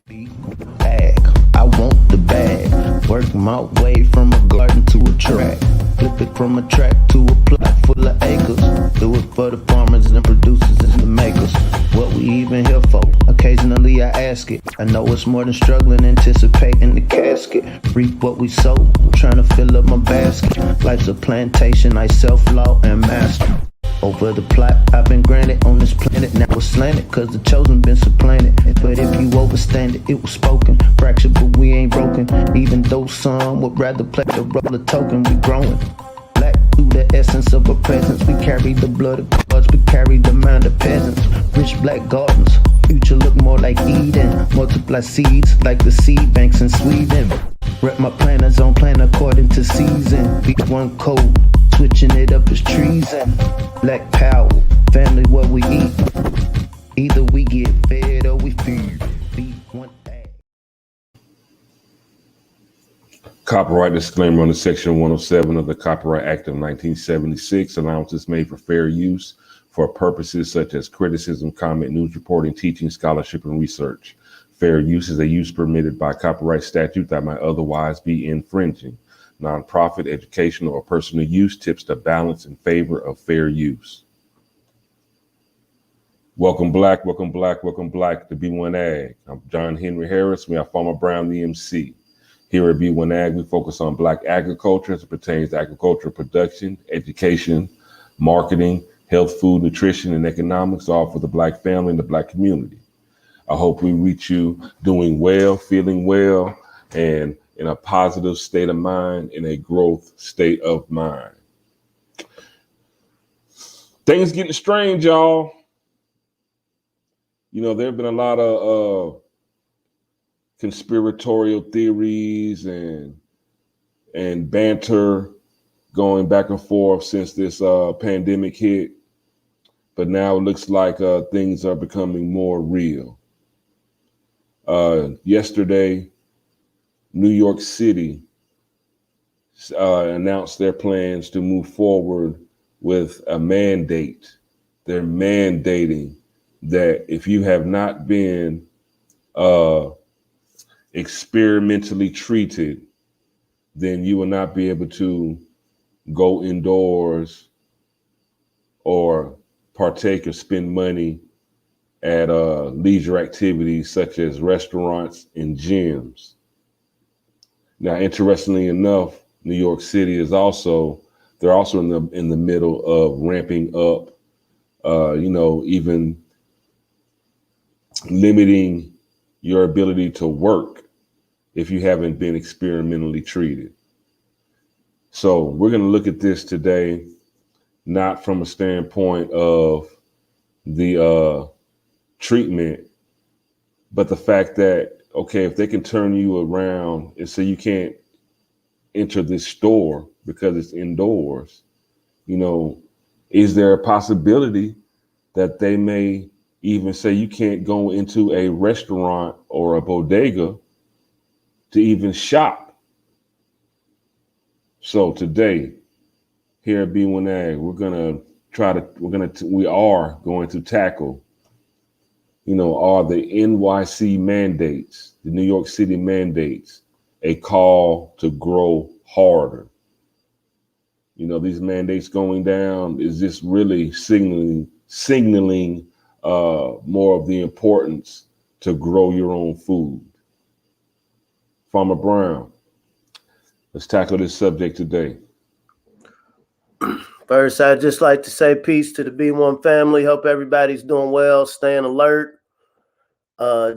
Bag, I want the bag. Work my way from a garden to a track. Flip it from a track to a plot full of acres. Do it for the farmers and the producers and the makers. What we even here for? Occasionally I ask it. I know it's more than struggling, anticipating the casket. Reap what we sow, I'm trying to fill up my basket. Life's a plantation, I self-law and master. Over the plot I've been granted on this planet. Now it's slanted, cause the chosen been supplanted. But if you overstand it, it was spoken. Fractured, but we ain't broken. Even though some would rather play the role of token, we growing. Black through the essence of our presence. We carry the blood of gods, we carry the mind of peasants. Rich black gardens, future look more like Eden. Multiply seeds like the seed banks in Sweden. Rep my planners on plan according to season. B1 code, switching it up is treason. Black power, family what we eat. Either we get fed or we feed. B1AG. Copyright disclaimer under Section 107 of the Copyright Act of 1976. Allowances made for fair use for purposes such as criticism, comment, news reporting, teaching, scholarship, and research. Fair use is a use permitted by copyright statute that might otherwise be infringing. Nonprofit, educational, or personal use tips the balance in favor of fair use. Welcome Black, welcome Black, welcome Black to B1AG. I'm John Henry Harris. We have Farmer Brown, the MC. Here at B1AG, we focus on Black agriculture as it pertains to agricultural production, education, marketing, health, food, nutrition, and economics, all for the Black family and the Black community. I hope we reach you doing well, feeling well, and in a positive state of mind, in a growth state of mind. Things getting strange, y'all. You know, there have been a lot of conspiratorial theories and banter going back and forth since this pandemic hit. But now it looks like things are becoming more real. Yesterday, New York City announced their plans to move forward with a mandate. They're mandating that if you have not been experimentally treated, then you will not be able to go indoors or partake or spend money at leisure activities such as restaurants and gyms. Now, interestingly enough, New York City is they're also in the middle of ramping up, even limiting your ability to work if you haven't been experimentally treated. So we're going to look at this today, not from a standpoint of the treatment, but the fact that, okay, if they can turn you around and say you can't enter this store because it's indoors, is there a possibility that they may even say you can't go into a restaurant or a bodega to even shop? So today, here at B1AG, we are going to tackle, are the NYC mandates, the New York City mandates, a call to grow harder. These mandates going down is just really signaling more of the importance to grow your own food. Farmer Brown, let's tackle this subject today. First, I'd just like to say peace to the B1 family. Hope everybody's doing well, staying alert.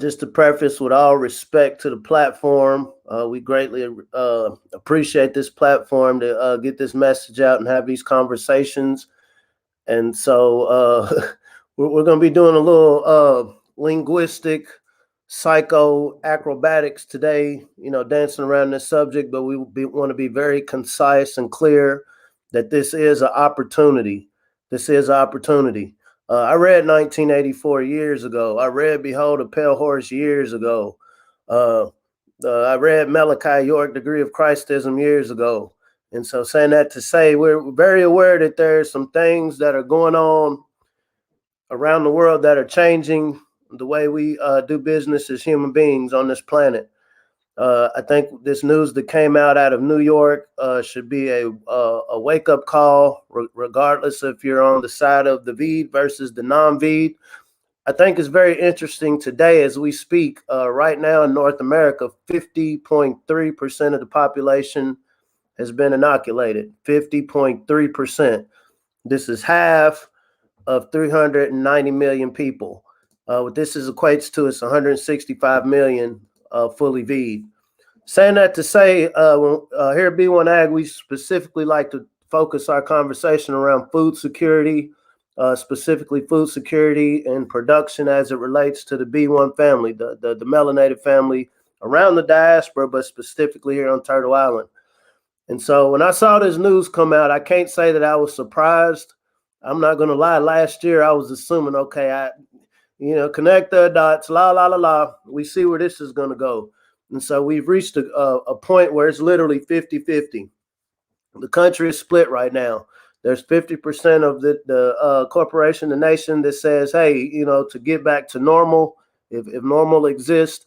Just to preface, with all respect to the platform, we greatly appreciate this platform to get this message out and have these conversations. And so we're going to be doing a little linguistic psycho-acrobatics today, dancing around this subject, but we want to be very concise and clear that this is an opportunity. This is an opportunity. I read 1984 years ago. I read Behold a Pale Horse years ago. I read Malachi York, Degree of Christism years ago. And so saying that to say, we're very aware that there are some things that are going on around the world that are changing the way we do business as human beings on this planet. I think this news that came out of New York should be a wake-up call, regardless if you're on the side of the VEED versus the non-VEED. I think it's very interesting today as we speak. Right now in North America, 50.3% of the population has been inoculated. 50.3%. This is half of 390 million people. What this equates to is 165 million fully VE'd. Saying that to say, here at B1AG, we specifically like to focus our conversation around food security, specifically food security and production as it relates to the B1 family, the melanated family around the diaspora, but specifically here on Turtle Island. And so when I saw this news come out, I can't say that I was surprised. I'm not going to lie. Last year, I was assuming, okay, connect the dots, we see where this is going to go. And so we've reached a point where it's literally 50-50. The country is split right now. There's 50% of the corporation, the nation that says, hey, to get back to normal, if normal exists,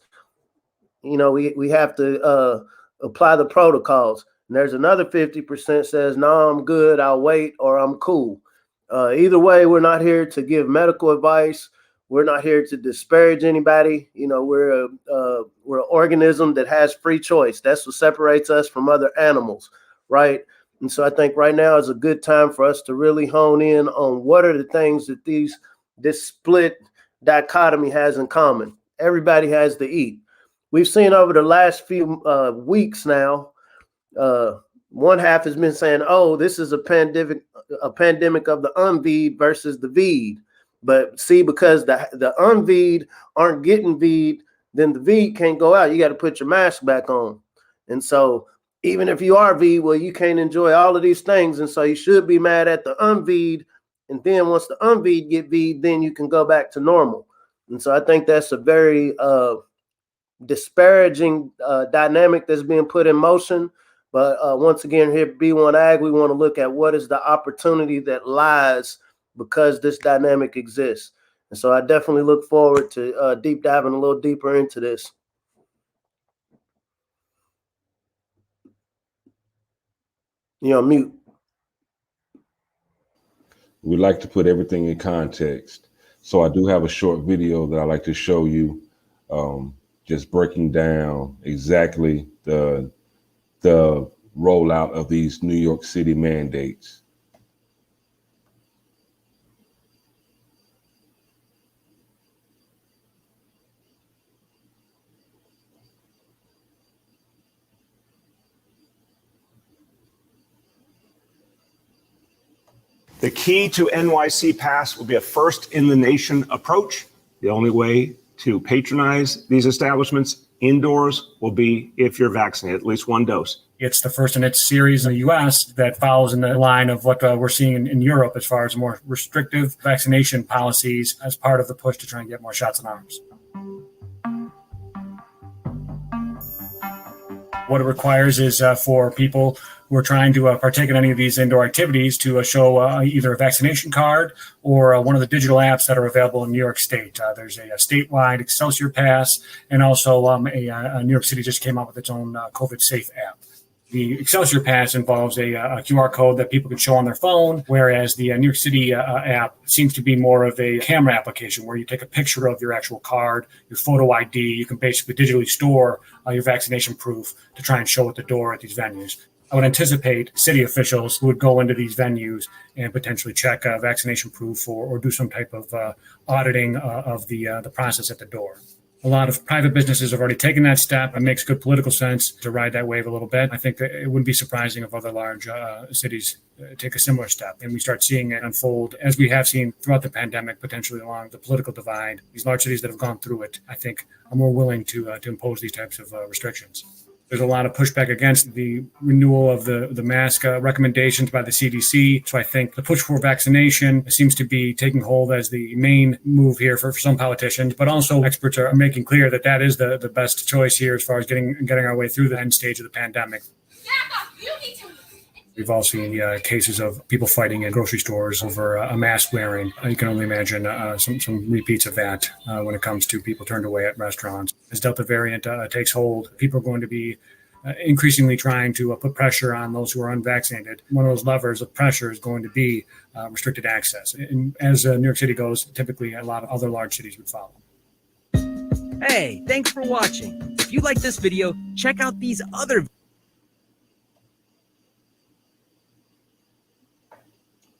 we have to apply the protocols. And there's another 50% says, no, I'm good, I'll wait, or I'm cool. Either way, we're not here to give medical advice. We're not here to disparage anybody. We're an organism that has free choice. That's what separates us from other animals, right? And so I think right now is a good time for us to really hone in on what are the things that this split dichotomy has in common. Everybody has to eat. We've seen over the last few weeks now, one half has been saying, oh, this is a pandemic of the unveiled versus the VEED. But see, because the unveiled aren't getting VEED, then the VEED can't go out. You got to put your mask back on. And so even if you are VEED, well, you can't enjoy all of these things. And so you should be mad at the unveiled. And then once the unveiled get VEED, then you can go back to normal. And so I think that's a very disparaging dynamic that's being put in motion. But once again, here at B1AG, we want to look at what is the opportunity that lies because this dynamic exists. And so I definitely look forward to deep diving a little deeper into this. You're on mute. We like to put everything in context. So I do have a short video that I like to show you, just breaking down exactly the rollout of these New York City mandates. The key to NYC Pass will be a first-in-the-nation approach. The only way to patronize these establishments indoors will be if you're vaccinated, at least one dose. It's the first in its series in the U.S. that follows in the line of what we're seeing in Europe as far as more restrictive vaccination policies as part of the push to try and get more shots in arms. What it requires is for people who are trying to partake in any of these indoor activities to show either a vaccination card or one of the digital apps that are available in New York State. There's a statewide Excelsior Pass, and also New York City just came out with its own COVID Safe app. The Excelsior Pass involves a QR code that people can show on their phone, whereas the New York City app seems to be more of a camera application where you take a picture of your actual card, your photo ID. You can basically digitally store your vaccination proof to try and show at the door at these venues. I would anticipate city officials who would go into these venues and potentially check vaccination proof or do some type of auditing of the process at the door. A lot of private businesses have already taken that step. It makes good political sense to ride that wave a little bit. I think that it wouldn't be surprising if other large cities take a similar step and we start seeing it unfold as we have seen throughout the pandemic, potentially along the political divide. These large cities that have gone through it, I think, are more willing to impose these types of restrictions. There's a lot of pushback against the renewal of the mask recommendations by the CDC. So I think the push for vaccination seems to be taking hold as the main move here for some politicians, but also experts are making clear that that is the best choice here as far as getting our way through the end stage of the pandemic. We've all seen cases of people fighting in grocery stores over a mask wearing. You can only imagine some repeats of that when it comes to people turned away at restaurants. As Delta variant takes hold, people are going to be increasingly trying to put pressure on those who are unvaccinated. One of those levers of pressure is going to be restricted access. And as New York City goes, typically a lot of other large cities would follow. Hey, thanks for watching. If you like this video, check out these other.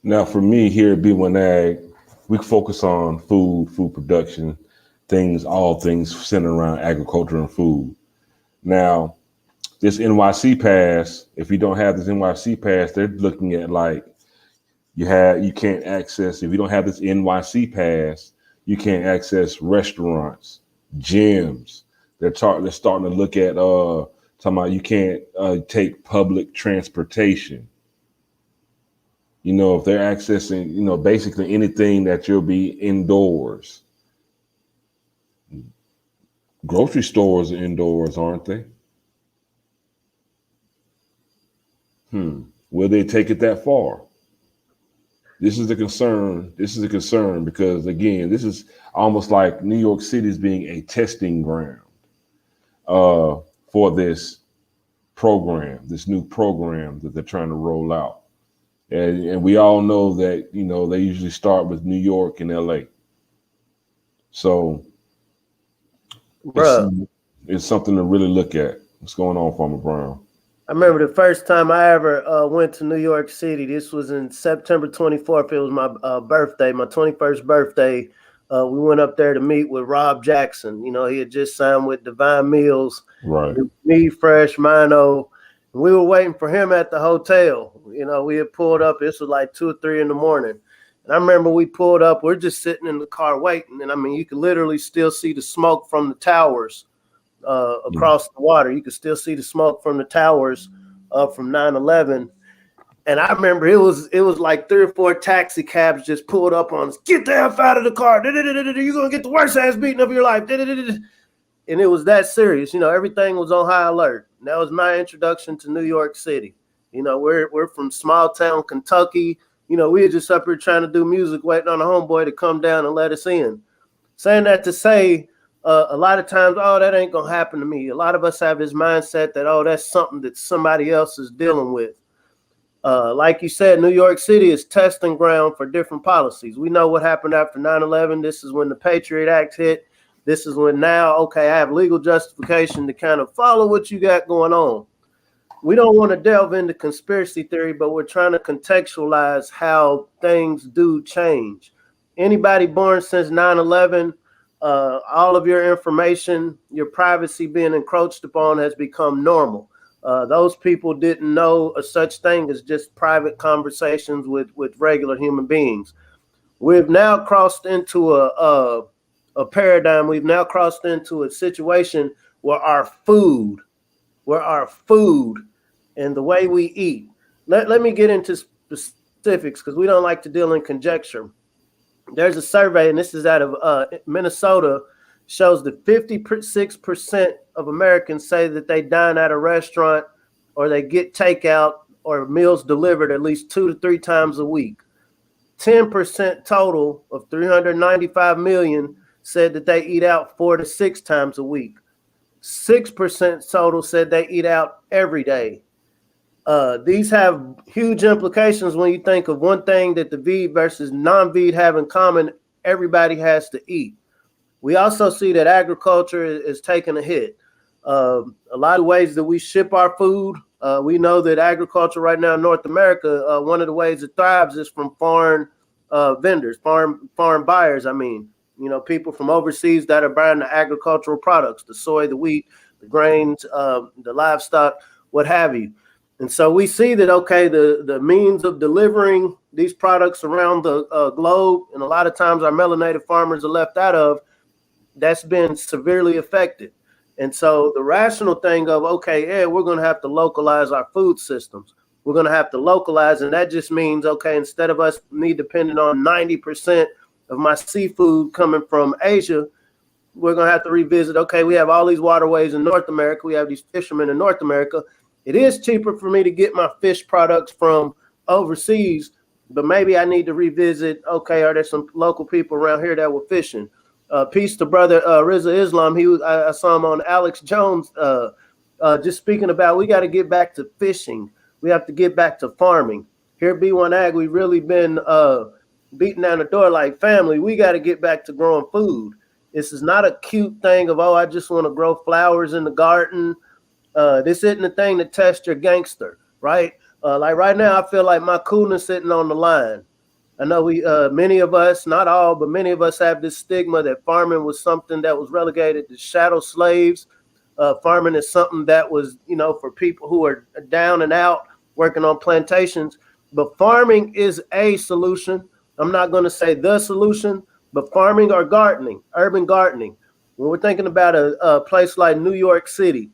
Now, for me here at B1AG, we focus on food production, all things centered around agriculture and food. Now, this NYC pass, if you don't have this NYC pass, they're looking at like you can't access, if you don't have this NYC pass, you can't access restaurants, gyms. They're starting to look at talking about you can't take public transportation. You know, if they're accessing, you know, basically anything that you'll be indoors. Grocery stores are indoors, aren't they? Will they take it that far? This is a concern. This is a concern because, again, this is almost like New York City is being a testing ground for this program, this new program that they're trying to roll out. And we all know that, you know, they usually start with New York and LA. So it's something to really look at. What's going on, Farmer Brown? I remember the first time I ever went to New York City. This was in September 24th. It was my birthday, my 21st birthday. We went up there to meet with Rob Jackson. You know, he had just signed with Divine Mills. Right. Me, Fresh, Mino. We were waiting for him at the hotel. You know, we had pulled up. This was like 2 or 3 in the morning. And I remember we pulled up. We're just sitting in the car waiting. And I mean, you could literally still see the smoke from the towers across the water. You could still see the smoke from the towers from 9/11. And I remember it was like 3 or 4 taxi cabs just pulled up on us. Get the F out of the car. You're going to get the worst ass beating of your life. And it was that serious. You know, everything was on high alert. And that was my introduction to New York City. You know, we're from small town Kentucky. You know, we were just up here trying to do music, waiting on a homeboy to come down and let us in. Saying that to say, a lot of times, oh, that ain't going to happen to me. A lot of us have this mindset that, oh, that's something that somebody else is dealing with. Like you said, New York City is testing ground for different policies. We know what happened after 9/11. This is when the Patriot Act hit. This is when now, okay, I have legal justification to kind of follow what you got going on. We don't want to delve into conspiracy theory, but we're trying to contextualize how things do change. Anybody born since 9/11, all of your information, your privacy being encroached upon has become normal. Those people didn't know a such thing as just private conversations with regular human beings. We've now crossed into a paradigm. We've now crossed into a situation where our food and the way we eat. Let me get into specifics because we don't like to deal in conjecture. There's a survey, and this is out of Minnesota, shows that 56% of Americans say that they dine at a restaurant or they get takeout or meals delivered at least 2 to 3 times a week. 10% total of 395 million said that they eat out 4 to 6 times a week. 6% total said they eat out every day. These have huge implications when you think of one thing that the VED versus non-VED have in common: everybody has to eat. We also see that agriculture is taking a hit. A lot of ways that we ship our food. We know that agriculture right now in North America, one of the ways it thrives is from foreign vendors, foreign buyers. I mean, you know, people from overseas that are buying the agricultural products, the soy, the wheat, the grains, the livestock, what have you. And so we see that, okay, the means of delivering these products around the globe, and a lot of times our melanated farmers are left out of, that's been severely affected. And so the rational thing of, okay, yeah, we're going to have to localize our food systems. We're going to have to localize, and that just means, okay, instead of us me depending on 90% of my seafood coming from Asia, we're going to have to revisit, okay, we have all these waterways in North America. We have these fishermen in North America. It is cheaper for me to get my fish products from overseas, but maybe I need to revisit, okay, are there some local people around here that were fishing? Peace to brother Rizza Islam. I saw him on Alex Jones just speaking about we got to get back to fishing. We have to get back to farming. Here at B1AG, we've really been beating down the door like family. We got to get back to growing food. This is not a cute thing of, oh, I just want to grow flowers in the garden. This isn't the thing to test your gangster, right? Like right now, I feel like my coolness sitting on the line. I know many of us, not all, but many of us have this stigma that farming was something that was relegated to shadow slaves. Farming is something that was, for people who are down and out working on plantations. But farming is a solution. I'm not going to say the solution, but farming or gardening, urban gardening. When we're thinking about a place like New York City,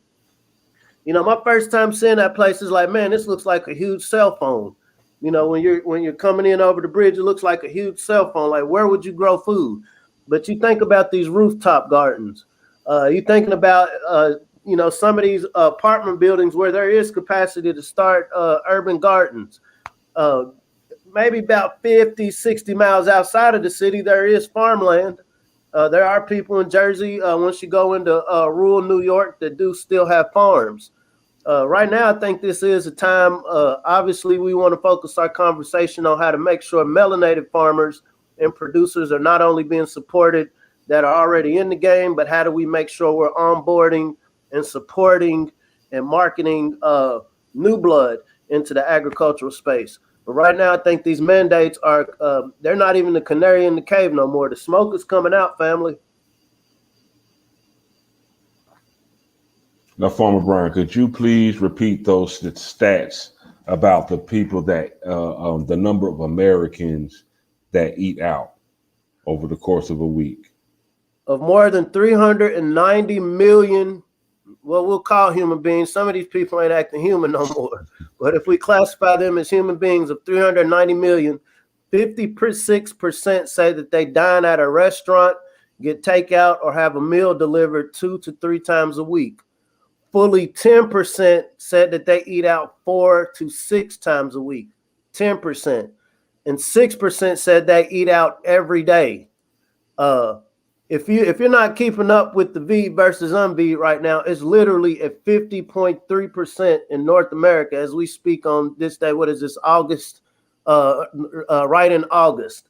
my first time seeing that place is like, man, this looks like a huge cell phone. When you're coming in over the bridge, it looks like a huge cell phone. Like, where would you grow food? But you think about these rooftop gardens. You're thinking about, some of these apartment buildings where there is capacity to start urban gardens. Maybe about 50, 60 miles outside of the city, there is farmland. There are people in Jersey, once you go into rural New York, that do still have farms. Right now, I think this is a time, obviously, we want to focus our conversation on how to make sure melanated farmers and producers are not only being supported that are already in the game, but how do we make sure we're onboarding and supporting and marketing new blood into the agricultural space. But right now, I think these mandates are, they're not even the canary in the cave no more. The smoke is coming out, family. Now, Farmer Brian, could you please repeat those stats about the people that, the number of Americans that eat out over the course of a week? Of more than 390 million, what we'll call human beings. Some of these people ain't acting human no more. But if we classify them as human beings of 390 million, 56% say that they dine at a restaurant, get takeout, or have a meal delivered 2 to 3 times a week. Fully 10% said that they eat out 4 to 6 times a week. 10%. And 6% said they eat out every day. If you're not keeping up with the V versus unV right now, it's literally at 50.3% in North America as we speak on this day. What is this, August? Right in August.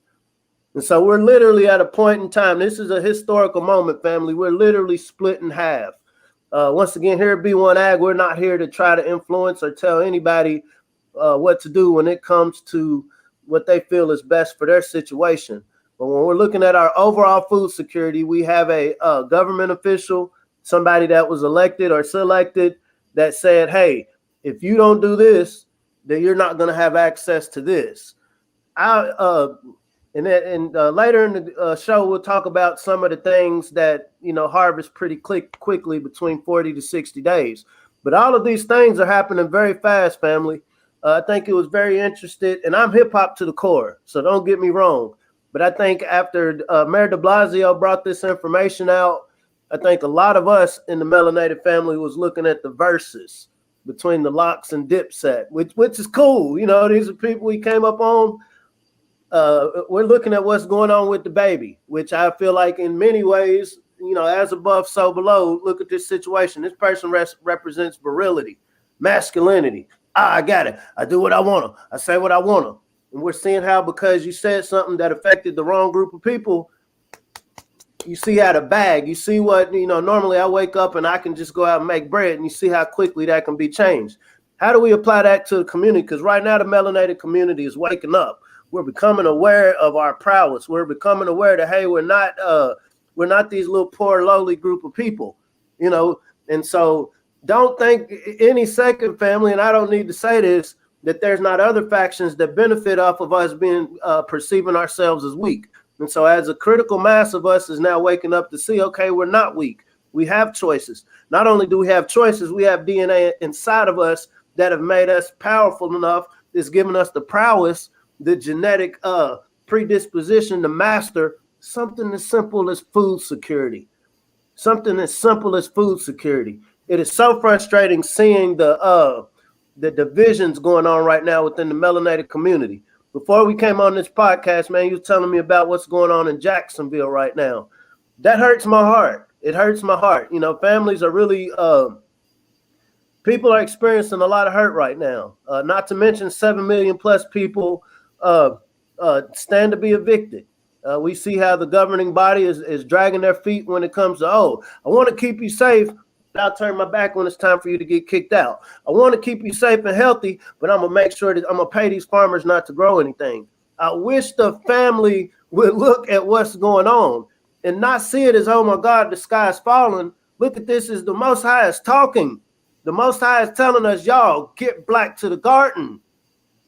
And so we're literally at a point in time. This is a historical moment, family. We're literally split in half. Once again, here at B1AG, we're not here to try to influence or tell anybody what to do when it comes to what they feel is best for their situation. But when we're looking at our overall food security, we have a government official, somebody that was elected or selected, that said, hey, if you don't do this, then you're not going to have access to this. Later in the show, we'll talk about some of the things that, harvest pretty quickly between 40 to 60 days. But all of these things are happening very fast, family. I think it was very interesting, and I'm hip hop to the core, so don't get me wrong. But I think after Mayor de Blasio brought this information out, I think a lot of us in the melanated family was looking at the verses between the Locks and Dipset, which is cool. These are people we came up on. We're looking at what's going on with the baby, which I feel like in many ways, as above, so below. Look at this situation. This person represents virility, masculinity. I got it. I do what I want to. I say what I want to. And we're seeing how, because you said something that affected the wrong group of people, you see out of bag. You see what, normally I wake up and I can just go out and make bread, and you see how quickly that can be changed. How do we apply that to the community? Because right now the melanated community is waking up. We're becoming aware of our prowess. We're becoming aware that, hey, we're not these little poor, lowly group of people, and so don't think any second, family, and I don't need to say this, that there's not other factions that benefit off of us being perceiving ourselves as weak. And so as a critical mass of us is now waking up to see, okay, we're not weak. We have choices. Not only do we have choices, we have DNA inside of us that have made us powerful enough, it's given us the prowess, the genetic predisposition to master something as simple as food security. Something as simple as food security. It is so frustrating seeing the the divisions going on right now within the melanated community. Before we came on this podcast, man, you was telling me about what's going on in Jacksonville right now. That hurts my heart. It hurts my heart. You know, families are really, people are experiencing a lot of hurt right now. Not to mention 7 million plus people stand to be evicted. We see how the governing body is dragging their feet when it comes to, oh, I want to keep you safe, but I'll turn my back when it's time for you to get kicked out. I want to keep you safe and healthy, but I'm going to make sure that I'm going to pay these farmers not to grow anything. I wish the family would look at what's going on and not see it as, oh my God, the sky is falling. Look at this as the Most High is talking. The Most High is telling us, y'all, get black to the garden.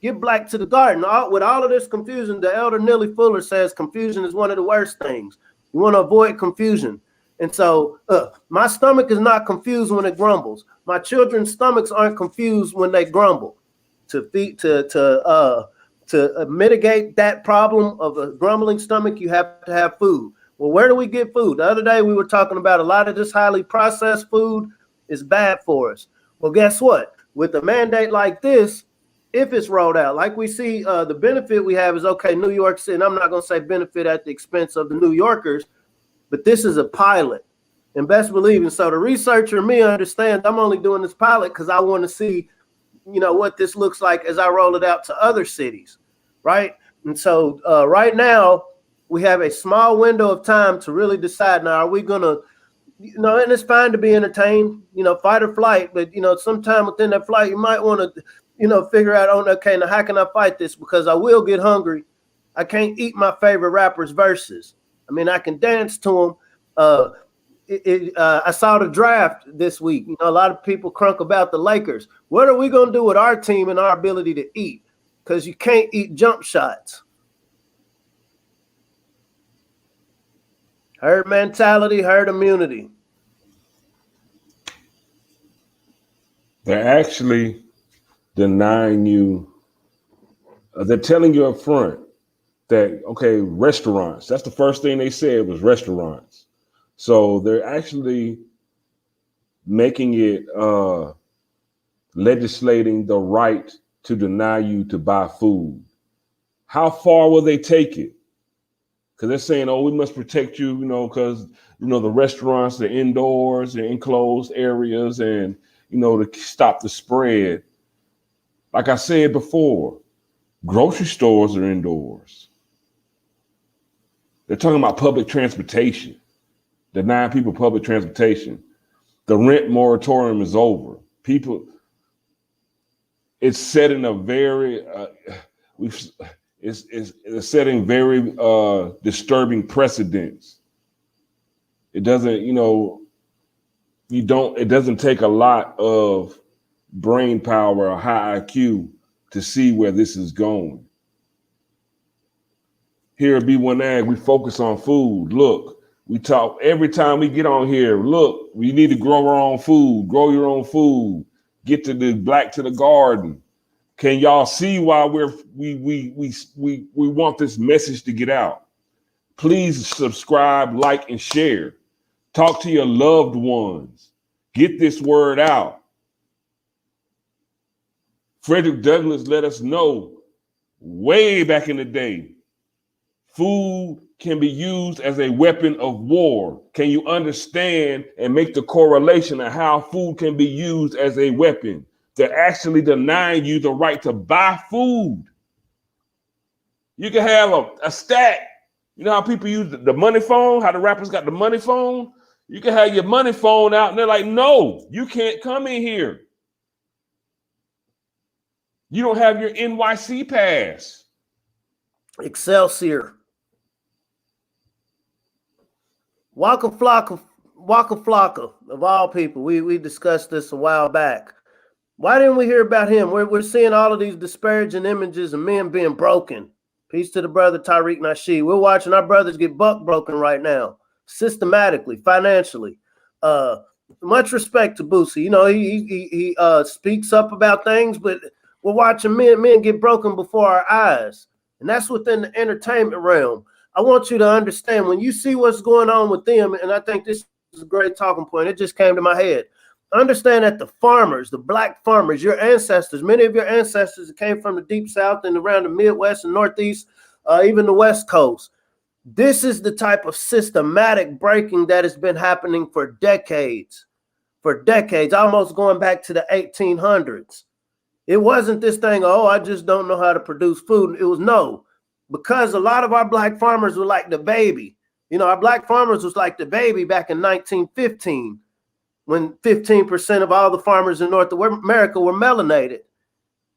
Get black to the garden. With all of this confusion, the elder Neely Fuller says confusion is one of the worst things. You want to avoid confusion. And so my stomach is not confused when it grumbles. My children's stomachs aren't confused when they grumble. To mitigate that problem of a grumbling stomach, you have to have food. Well, where do we get food? The other day we were talking about a lot of this highly processed food is bad for us. Well, guess what? With a mandate like this, if it's rolled out, like we see, the benefit we have is, okay, New York City, and I'm not going to say benefit at the expense of the New Yorkers, but this is a pilot, and best believe. And so the researcher in me understands I'm only doing this pilot because I want to see, you know, what this looks like as I roll it out to other cities, right? And so right now we have a small window of time to really decide. Now, are we going to, you know, and it's fine to be entertained, you know, fight or flight, but, you know, sometime within that flight, you might want to, you know, figure out, oh, okay, now how can I fight this? Because I will get hungry. I can't eat my favorite rappers' verses. I mean, I can dance to them. I saw the draft this week. You know, a lot of people crunk about the Lakers. What are we going to do with our team and our ability to eat? Because you can't eat jump shots. Herd mentality, herd immunity. They're actually denying you. They're telling you up front that, okay, restaurants, that's the first thing they said was restaurants. So they're actually making it legislating the right to deny you to buy food. How far will they take it? Because they're saying, oh, we must protect you, you know, because, you know, the restaurants, the indoors, the enclosed areas, and, you know, to stop the spread. Like I said before, grocery stores are indoors. They're talking about public transportation, denying people public transportation. The rent moratorium is over. People, it's setting a very, it's setting very disturbing precedents. It doesn't, you know, it doesn't take a lot of brain power or high IQ to see where this is going. Here at B1AG, we focus on food. Look, we talk every time we get on here. Look, we need to grow our own food, grow your own food, get to the black to the garden. Can y'all see why we want this message to get out? Please subscribe, like, and share. Talk to your loved ones. Get this word out. Frederick Douglass let us know way back in the day, food can be used as a weapon of war. Can you understand and make the correlation of how food can be used as a weapon? They're actually denying you the right to buy food. You can have a stack. You know how people use the money phone, how the rappers got the money phone? You can have your money phone out and they're like, no, you can't come in here. You don't have your NYC pass. Excelsior. Waka Flocka, of all people. We discussed this a while back. Why didn't we hear about him? We're seeing all of these disparaging images of men being broken. Peace to the brother Tariq Nasheed. We're watching our brothers get buck broken right now, systematically, financially. Much respect to Boosie. You know, he speaks up about things, but we're watching men get broken before our eyes. And that's within the entertainment realm. I want you to understand when you see what's going on with them, and I think this is a great talking point. It just came to my head. understand that the farmers, the black farmers, your ancestors, many of your ancestors came from the deep South and around the Midwest and Northeast, even the West Coast. This is the type of systematic breaking that has been happening for decades, almost going back to the 1800s. It wasn't this thing, oh, I just don't know how to produce food. It was no, because a lot of our black farmers were like the baby. You know, our black farmers was like the baby back in 1915, when 15% of all the farmers in North America were melanated.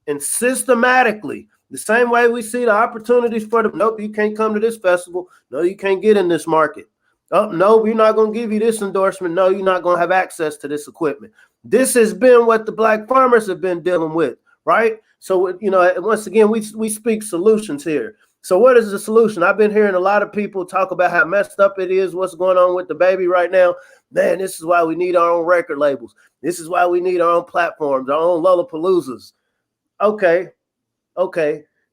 And systematically, the same way we see the opportunities for the, nope, you can't come to this festival. No, you can't get in this market. Oh, no, we're not going to give you this endorsement. No, you're not going to have access to this equipment. This has been what the black farmers have been dealing with, right? So, you know, once again, we speak solutions here. So what is the solution? I've been hearing a lot of people talk about how messed up it is, what's going on with the baby right now. Man, this is why we need our own record labels. This is why we need our own platforms, our own Lollapaloozas. Okay.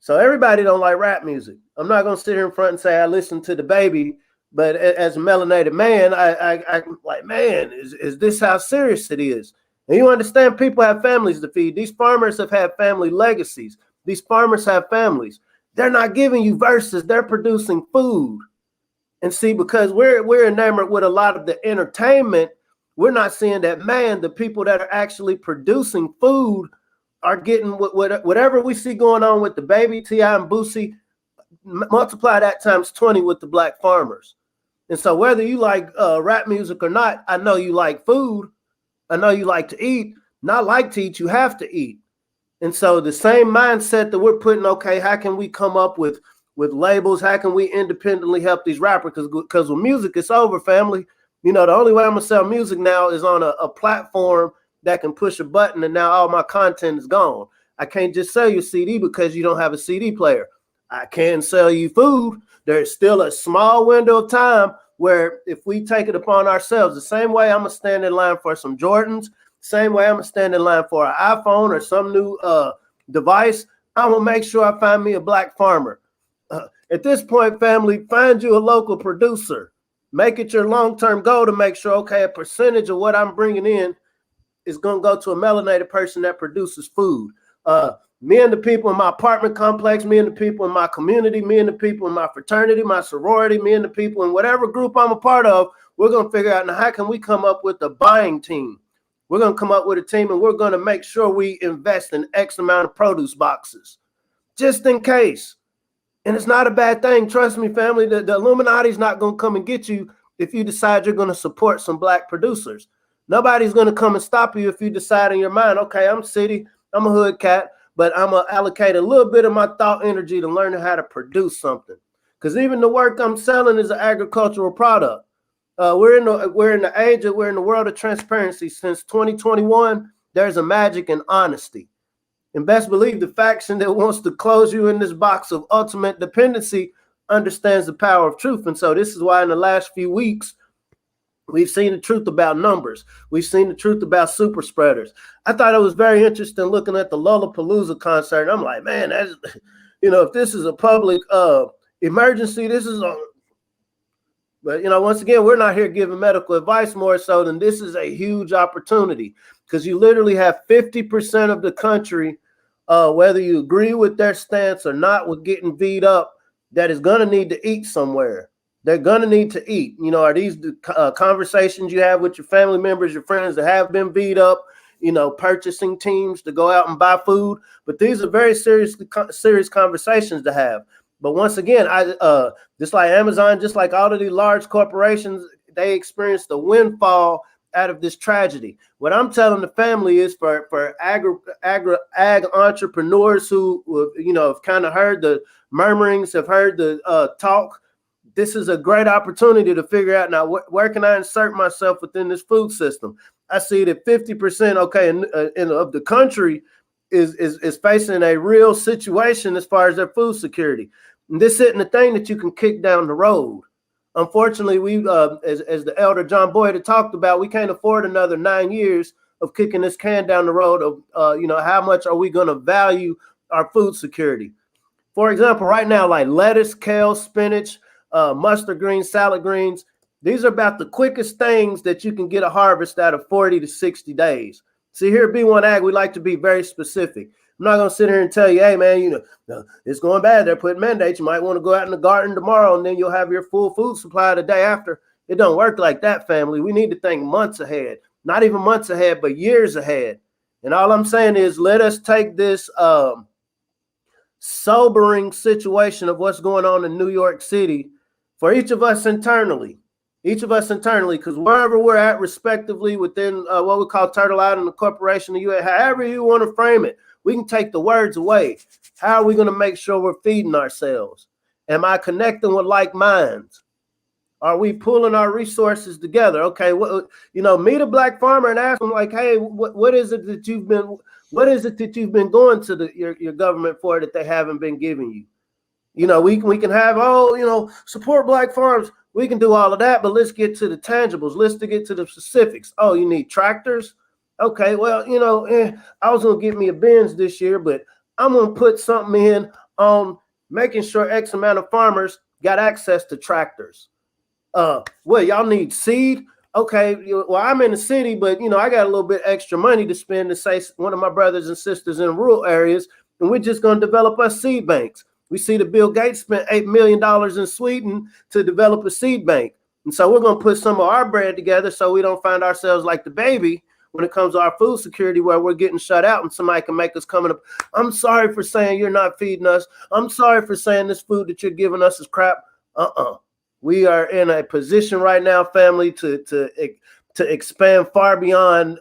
So everybody don't like rap music. I'm not going to sit here in front and say I listen to the baby, but as a melanated man, I'm like, man, is this how serious it is? And you understand, people have families to feed. These farmers have had family legacies. These farmers have families. They're not giving you verses. They're producing food. And see, because we're enamored with a lot of the entertainment, we're not seeing that, man, the people that are actually producing food are getting whatever we see going on with the baby, T.I. and Boosie, multiply that times 20 with the black farmers. And so whether you like rap music or not, I know you like food. I know you like to eat. Not like to eat, you have to eat. And so the same mindset that we're putting, okay, how can we come up with labels? How can we independently help these rappers? Because with music, it's over, family. You know, the only way I'm going to sell music now is on a platform that can push a button, and now all my content is gone. I can't just sell you a CD because you don't have a CD player. I can sell you food. There's still a small window of time where if we take it upon ourselves, the same way I'm going to stand in line for some Jordans, same way I'm going to stand in line for an iPhone or some new device, I'm going to make sure I find me a black farmer. At this point, family, find you a local producer. Make it your long-term goal to make sure, okay, a percentage of what I'm bringing in is going to go to a melanated person that produces food. Me and the people in my apartment complex, me and the people in my community, me and the people in my fraternity, my sorority, me and the people in whatever group I'm a part of, we're going to figure out now how can we come up with a buying team. We're going to come up with a team and we're going to make sure we invest in X amount of produce boxes, just in case. And it's not a bad thing. Trust me, family, the Illuminati's not going to come and get you if you decide you're going to support some black producers. Nobody's going to come and stop you if you decide in your mind, okay, I'm city, I'm a hood cat, but I'm going to allocate a little bit of my thought energy to learning how to produce something. Because even the work I'm selling is an agricultural product. We're in the world of transparency. Since 2021, there's a magic in honesty. And best believe the faction that wants to close you in this box of ultimate dependency understands the power of truth. And so this is why in the last few weeks, we've seen the truth about numbers. We've seen the truth about super spreaders. I thought it was very interesting looking at the Lollapalooza concert. I'm like, man, that's, you know, if this is a public emergency, this is a, but, you know, once again, we're not here giving medical advice more so than this is a huge opportunity because you literally have 50% of the country, whether you agree with their stance or not with getting V'd up, that is going to need to eat somewhere. They're going to need to eat. You know, are these conversations you have with your family members, your friends that have been V'd up, you know, purchasing teams to go out and buy food? But these are very serious conversations to have. But once again, just like Amazon, just like all of these large corporations, they experienced a windfall out of this tragedy. What I'm telling the family is for ag entrepreneurs who, you know, have kind of heard the murmurings, have heard the talk, this is a great opportunity to figure out now where can I insert myself within this food system. I see that 50%, okay, of the country is facing a real situation as far as their food security. And this isn't a thing that you can kick down the road. Unfortunately, we, as the elder John Boyd had talked about, we can't afford another 9 years of kicking this can down the road of, you know, how much are we going to value our food security? For example, right now, like lettuce, kale, spinach, mustard greens, salad greens, These are about the quickest things that you can get a harvest out of 40 to 60 days. See, here at B1AG, we like to be very specific. I'm not going to sit here and tell you, hey, man, it's going bad. They're putting mandates. You might want to go out in the garden tomorrow, and then you'll have your full food supply the day after. It don't work like that, family. We need to think months ahead, not even months ahead, but years ahead. And all I'm saying is let us take this sobering situation of what's going on in New York City for each of us internally, because wherever we're at respectively within what we call Turtle Island, the corporation, the U.S., however you want to frame it, we can take the words away. How are we going to make sure we're feeding ourselves? Am I connecting with like minds? Are we pulling our resources together? Okay, meet a black farmer and ask them like, hey, what is it that you've been going to your government for that they haven't been giving you? We can have support black farms. We can do all of that, but let's get to the tangibles. Let's get to the specifics. Oh, you need tractors? Okay, well, I was gonna get me a Benz this year, but I'm gonna put something in on making sure X amount of farmers got access to tractors. Y'all need seed? Okay, well, I'm in the city, but I got a little bit extra money to spend to say one of my brothers and sisters in rural areas, and we're just gonna develop us seed banks. We see that Bill Gates spent $8 million in Sweden to develop a seed bank. And so we're going to put some of our bread together so we don't find ourselves like the baby when it comes to our food security, where we're getting shut out and somebody can make us coming up. I'm sorry for saying you're not feeding us. I'm sorry for saying this food that you're giving us is crap. We are in a position right now, family, to expand far beyond.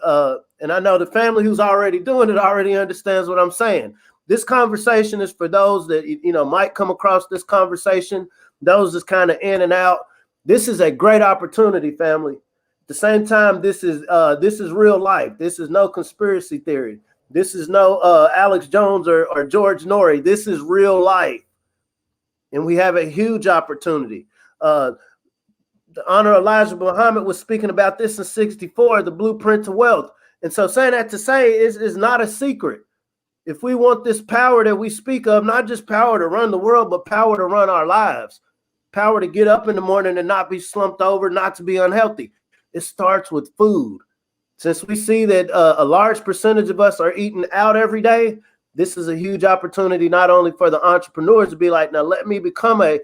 And I know the family who's already doing it already understands what I'm saying. This conversation is for those that might come across this conversation, those that's kind of in and out. This is a great opportunity, family. At the same time, this is real life. This is no conspiracy theory. This is no Alex Jones or George Norrie. This is real life, and we have a huge opportunity. The Honor Elijah Muhammad was speaking about this in '64, the blueprint to wealth. And so saying that to say is not a secret. If we want this power that we speak of, not just power to run the world, but power to run our lives, power to get up in the morning and not be slumped over, not to be unhealthy, it starts with food. Since we see that a large percentage of us are eating out every day, this is a huge opportunity not only for the entrepreneurs to be like, now let me become an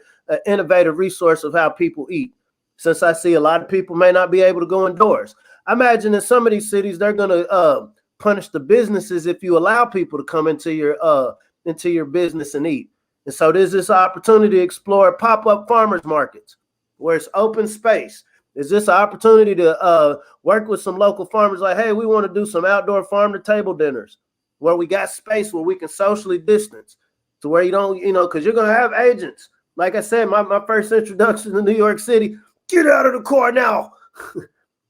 innovative resource of how people eat. Since I see a lot of people may not be able to go indoors. I imagine in some of these cities, they're going to punish the businesses if you allow people to come into your business and eat. And so there's this opportunity to explore pop-up farmers markets where it's open space. Is this an opportunity to work with some local farmers like, hey, we want to do some outdoor farm to table dinners where we got space where we can socially distance to where you don't, because you're going to have agents. Like I said, my first introduction to New York City, get out of the car now.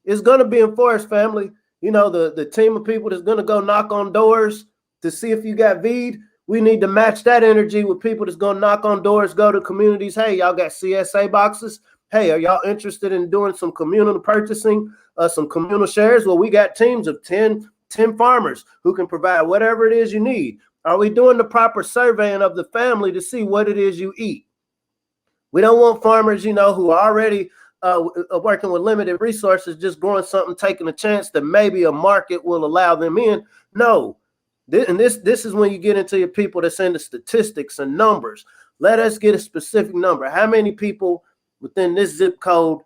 It's going to be enforced, family. The team of people that's going to go knock on doors to see if you got VEED, we need to match that energy with people that's going to knock on doors, go to communities. Hey, y'all got CSA boxes? Hey, are y'all interested in doing some communal purchasing, some communal shares? Well, we got teams of 10 farmers who can provide whatever it is you need. Are we doing the proper surveying of the family to see what it is you eat? We don't want farmers, who are already working with limited resources, just growing something, taking a chance that maybe a market will allow them in. No, this is when you get into your people that's into statistics and numbers. Let us get a specific number. How many people within this zip code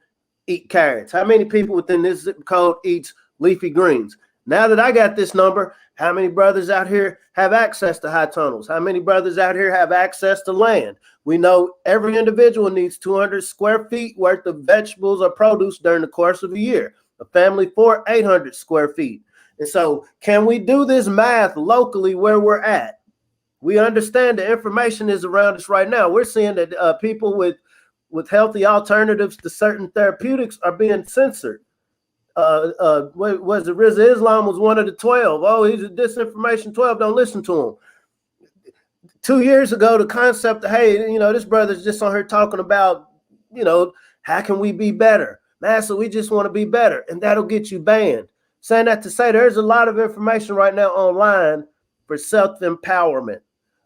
eat carrots? How many people within this zip code eats leafy greens? Now that I got this number, how many brothers out here have access to high tunnels? How many brothers out here have access to land? We know every individual needs 200 square feet worth of vegetables or produce during the course of a year. A family 800 square feet. And so can we do this math locally where we're at? We understand the information is around us right now. We're seeing that people with healthy alternatives to certain therapeutics are being censored. What was it? Rizza Islam was one of the 12. Oh, he's a disinformation 12. Don't listen to him. 2 years ago, the concept of, hey, this brother's just on here talking about, how can we be better? Master, we just want to be better. And that'll get you banned. Saying that to say there's a lot of information right now online for self-empowerment,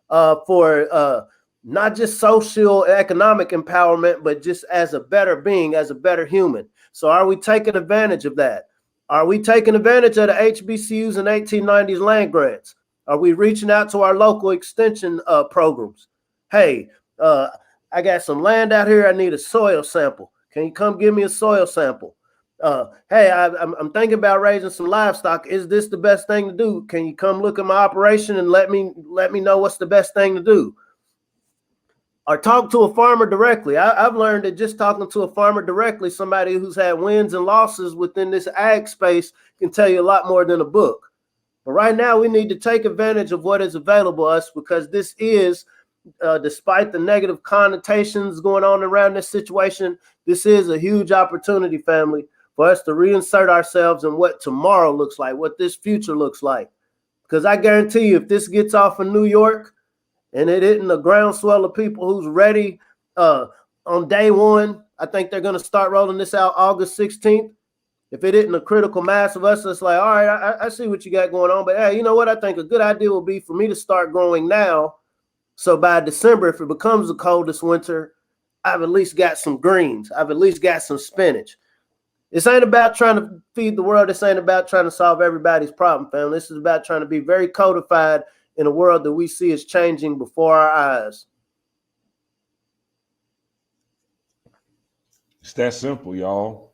for not just social economic empowerment, but just as a better being, as a better human. So are we taking advantage of that? Are we taking advantage of the HBCUs and 1890s land grants? Are we reaching out to our local extension programs? Hey, I got some land out here. I need a soil sample. Can you come give me a soil sample? Hey, I'm thinking about raising some livestock. Is this the best thing to do? Can you come look at my operation and let me know what's the best thing to do? Or talk to a farmer directly. I've learned that just talking to a farmer directly, somebody who's had wins and losses within this ag space, can tell you a lot more than a book. But right now, we need to take advantage of what is available to us, because this is, despite the negative connotations going on around this situation, this is a huge opportunity, family, for us to reinsert ourselves in what tomorrow looks like, what this future looks like. Because I guarantee you, if this gets off in New York, and it isn't a groundswell of people who's ready on day one, I think they're going to start rolling this out August 16th. If it isn't a critical mass of us, it's like, all right, I see what you got going on. But hey, you know what? I think a good idea will be for me to start growing now. So by December, if it becomes the coldest winter, I've at least got some greens. I've at least got some spinach. This ain't about trying to feed the world. This ain't about trying to solve everybody's problem, family. This is about trying to be very codified in a world that we see is changing before our eyes. It's that simple, y'all.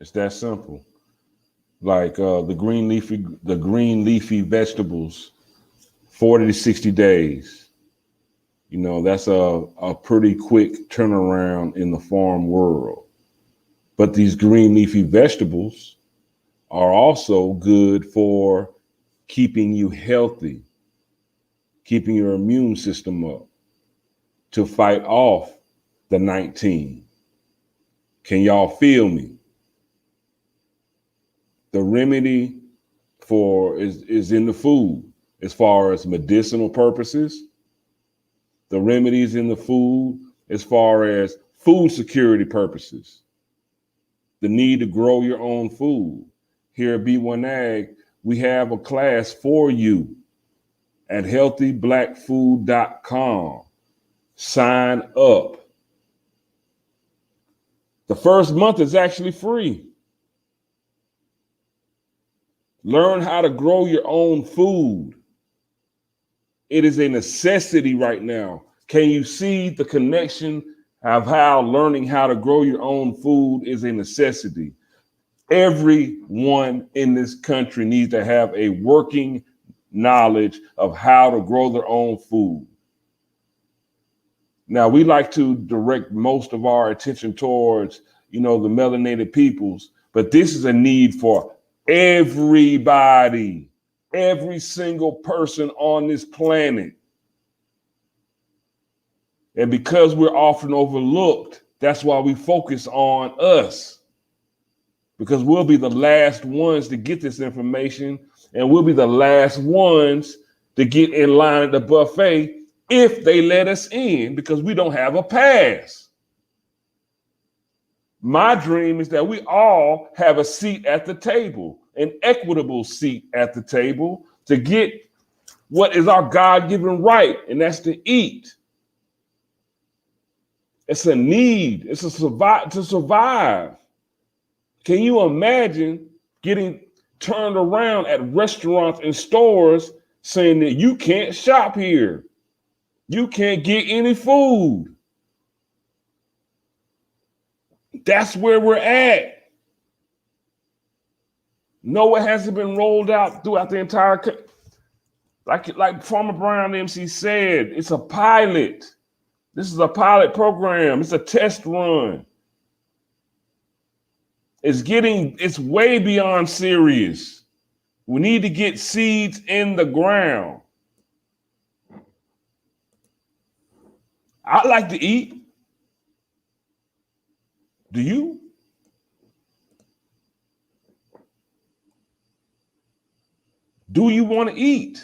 It's that simple. Like the green leafy vegetables, 40 to 60 days. You know, that's a pretty quick turnaround in the farm world. But these green leafy vegetables are also good for keeping you healthy, keeping your immune system up to fight off the 19. Can y'all feel me? The remedy is in the food as far as medicinal purposes. The remedy is in the food as far as food security purposes. The need to grow your own food. Here at B1AG, we have a class for you at healthyblackfood.com. Sign up. The first month is actually free. Learn how to grow your own food. It is a necessity right now. Can you see the connection of how learning how to grow your own food is a necessity? Everyone in this country needs to have a working knowledge of how to grow their own food. Now, we like to direct most of our attention towards, the melanated peoples, but this is a need for everybody, every single person on this planet. And because we're often overlooked, that's why we focus on us, because we'll be the last ones to get this information, and we'll be the last ones to get in line at the buffet if they let us in, because we don't have a pass. My dream is that we all have a seat at the table, an equitable seat at the table, to get what is our God-given right, and that's to eat. It's a need. It's to survive. Can you imagine getting turned around at restaurants and stores saying that you can't shop here? You can't get any food. That's where we're at. No, it hasn't been rolled out throughout the entire country. Like Farmer Brown MC said, it's a pilot. This is a pilot program. It's a test run. It's way beyond serious. We need to get seeds in the ground. I like to eat. Do you? Do you want to eat?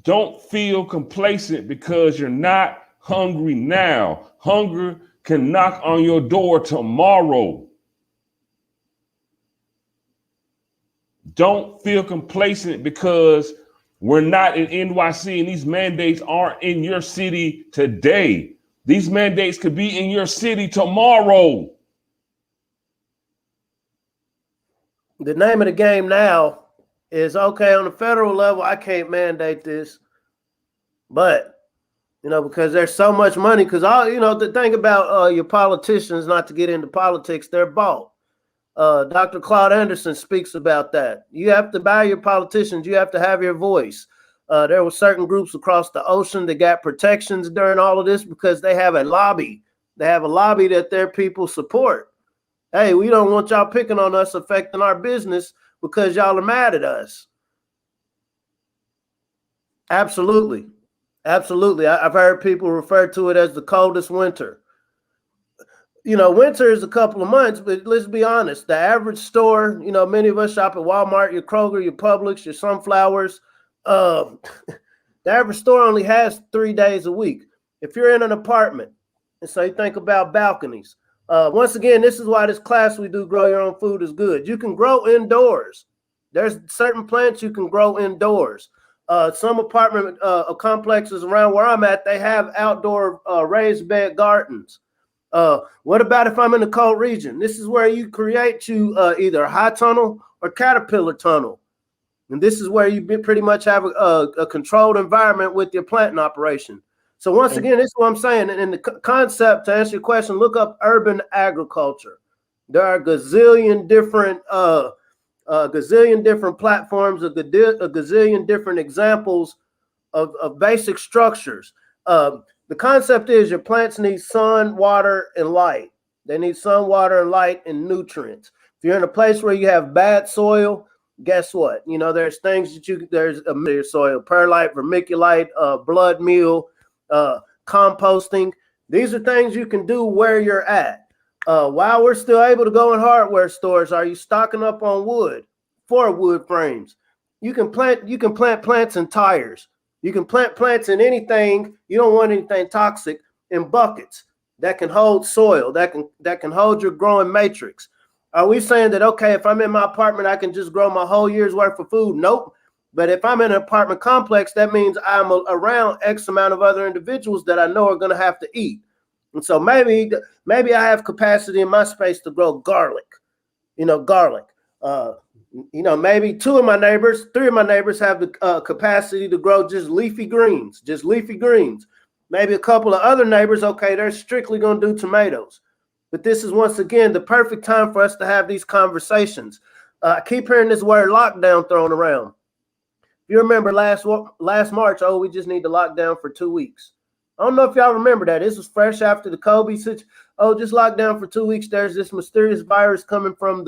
Don't feel complacent because you're not hungry now. Hunger can knock on your door tomorrow. Don't feel complacent because We're not in NYC, and these mandates aren't in your city today. These mandates could be in your city tomorrow. The name of the game now is, okay, on the federal level, I can't mandate this, but because there's so much money, because the thing about your politicians, not to get into politics, they're bought. Dr. Claude Anderson speaks about that. You have to buy your politicians. You have to have your voice. There were certain groups across the ocean that got protections during all of this because they have a lobby. They have a lobby that their people support. Hey, we don't want y'all picking on us, affecting our business because y'all are mad at us. Absolutely. Absolutely. I've heard people refer to it as the coldest winter. Winter is a couple of months, but let's be honest. The average store, many of us shop at Walmart, your Kroger, your Publix, your Sunflowers. The average store only has 3 days a week. If you're in an apartment, and so you think about balconies. Once again, this is why this class we do, Grow Your Own Food, is good. You can grow indoors. There's certain plants you can grow indoors. Some apartment complexes around where I'm at, they have outdoor raised bed gardens. What about if I'm in a cold region? This is where you create either a high tunnel or caterpillar tunnel. And this is where you pretty much have a controlled environment with your planting operation. So once again, this is what I'm saying. And the concept, to answer your question, look up urban agriculture. There are a gazillion different platforms, a gazillion different examples of basic structures. The concept is your plants need sun, water, and light. They need sun, water, and light, and nutrients. If you're in a place where you have bad soil, guess what? There's things there's a soil, perlite, vermiculite, blood meal, composting. These are things you can do where you're at. While we're still able to go in hardware stores, are you stocking up on wood for wood frames? You can plant plants in tires. You can plant plants in anything. You don't want anything toxic, in buckets that can hold soil, that can hold your growing matrix. Are we saying that, okay, if I'm in my apartment, I can just grow my whole year's worth of food? Nope. But if I'm in an apartment complex, that means I'm around X amount of other individuals that I know are going to have to eat. And so maybe I have capacity in my space to grow garlic. Maybe 3 of my neighbors have the capacity to grow just leafy greens. Maybe a couple of other neighbors, okay, they're strictly going to do tomatoes. But this is, once again, the perfect time for us to have these conversations. I keep hearing this word lockdown thrown around. If you remember last March, we just need to lock down for 2 weeks. I don't know if y'all remember that. This was fresh after the Kobe situation. Just lock down for 2 weeks. There's this mysterious virus coming from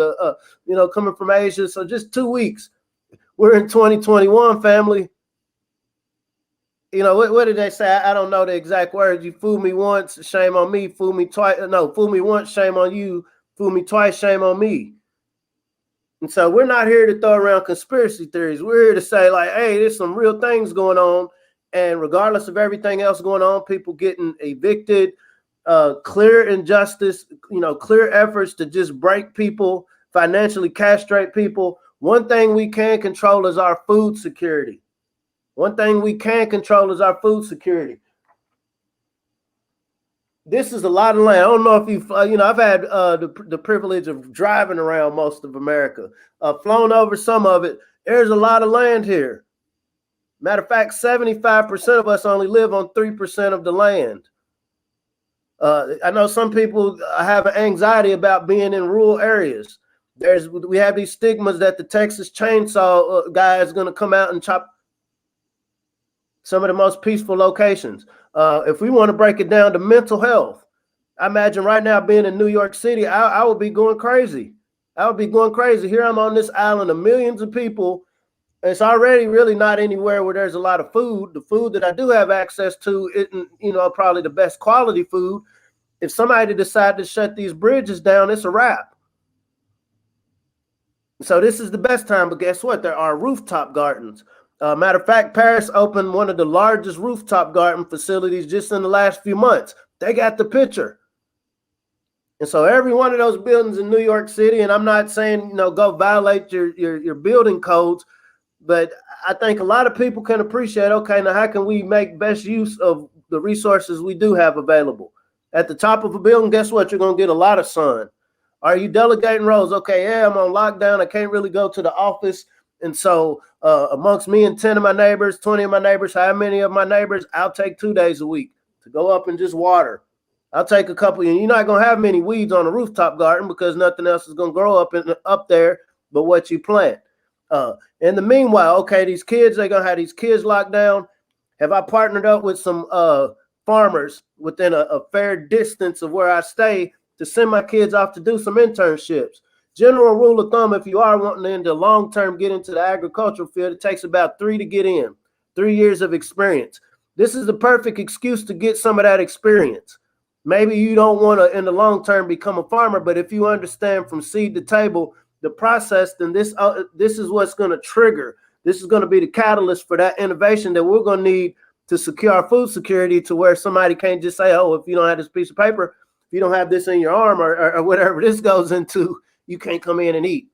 coming from Asia. So just 2 weeks. We're in 2021, family. What did they say? I don't know the exact words. You fool me once, shame on me. Fool me twice. No, fool me once, shame on you. Fool me twice, shame on me. And so we're not here to throw around conspiracy theories. We're here to say, like, hey, there's some real things going on. And regardless of everything else going on, people getting evicted, clear injustice, clear efforts to just break people, financially castrate people. One thing we can control is our food security. This is a lot of land. I don't know if you've, I've had the privilege of driving around most of America, flown over some of it. There's a lot of land here. Matter of fact, 75% of us only live on 3% of the land. I know some people have anxiety about being in rural areas. We have these stigmas that the Texas chainsaw guy is going to come out and chop some of the most peaceful locations. If we want to break it down to mental health, I imagine right now being in New York City, I would be going crazy. Here I'm on this island of millions of people. It's already really not anywhere where there's a lot of food. The food that I do have access to isn't, probably the best quality food. If somebody decided to shut these bridges down, it's a wrap. So this is the best time, but guess what? There are rooftop gardens. Matter of fact, Paris opened one of the largest rooftop garden facilities just in the last few months. They got the picture. And so every one of those buildings in New York City, and I'm not saying, go violate your building codes, But I think a lot of people can appreciate, okay, now how can we make best use of the resources we do have available? At the top of a building, guess what? You're going to get a lot of sun. Are you delegating roles? Okay, yeah, I'm on lockdown. I can't really go to the office. And so amongst me and 10 of my neighbors, 20 of my neighbors, how many of my neighbors, I'll take 2 days a week to go up and just water. I'll take a couple, and you're not going to have many weeds on a rooftop garden because nothing else is going to grow up there but what you plant. In the meanwhile, okay, these kids, they're going to have these kids locked down. Have I partnered up with some farmers within a fair distance of where I stay to send my kids off to do some internships? General rule of thumb, if you are wanting to in the long term get into the agricultural field, it takes about 3 to get in, 3 years of experience. This is the perfect excuse to get some of that experience. Maybe you don't want to in the long term become a farmer, but if you understand from seed to table the process, then this is what's going to trigger. This is going to be the catalyst for that innovation that we're going to need to secure our food security, to where somebody can't just say, oh, if you don't have this piece of paper, if you don't have this in your arm or whatever this goes into, you can't come in and eat.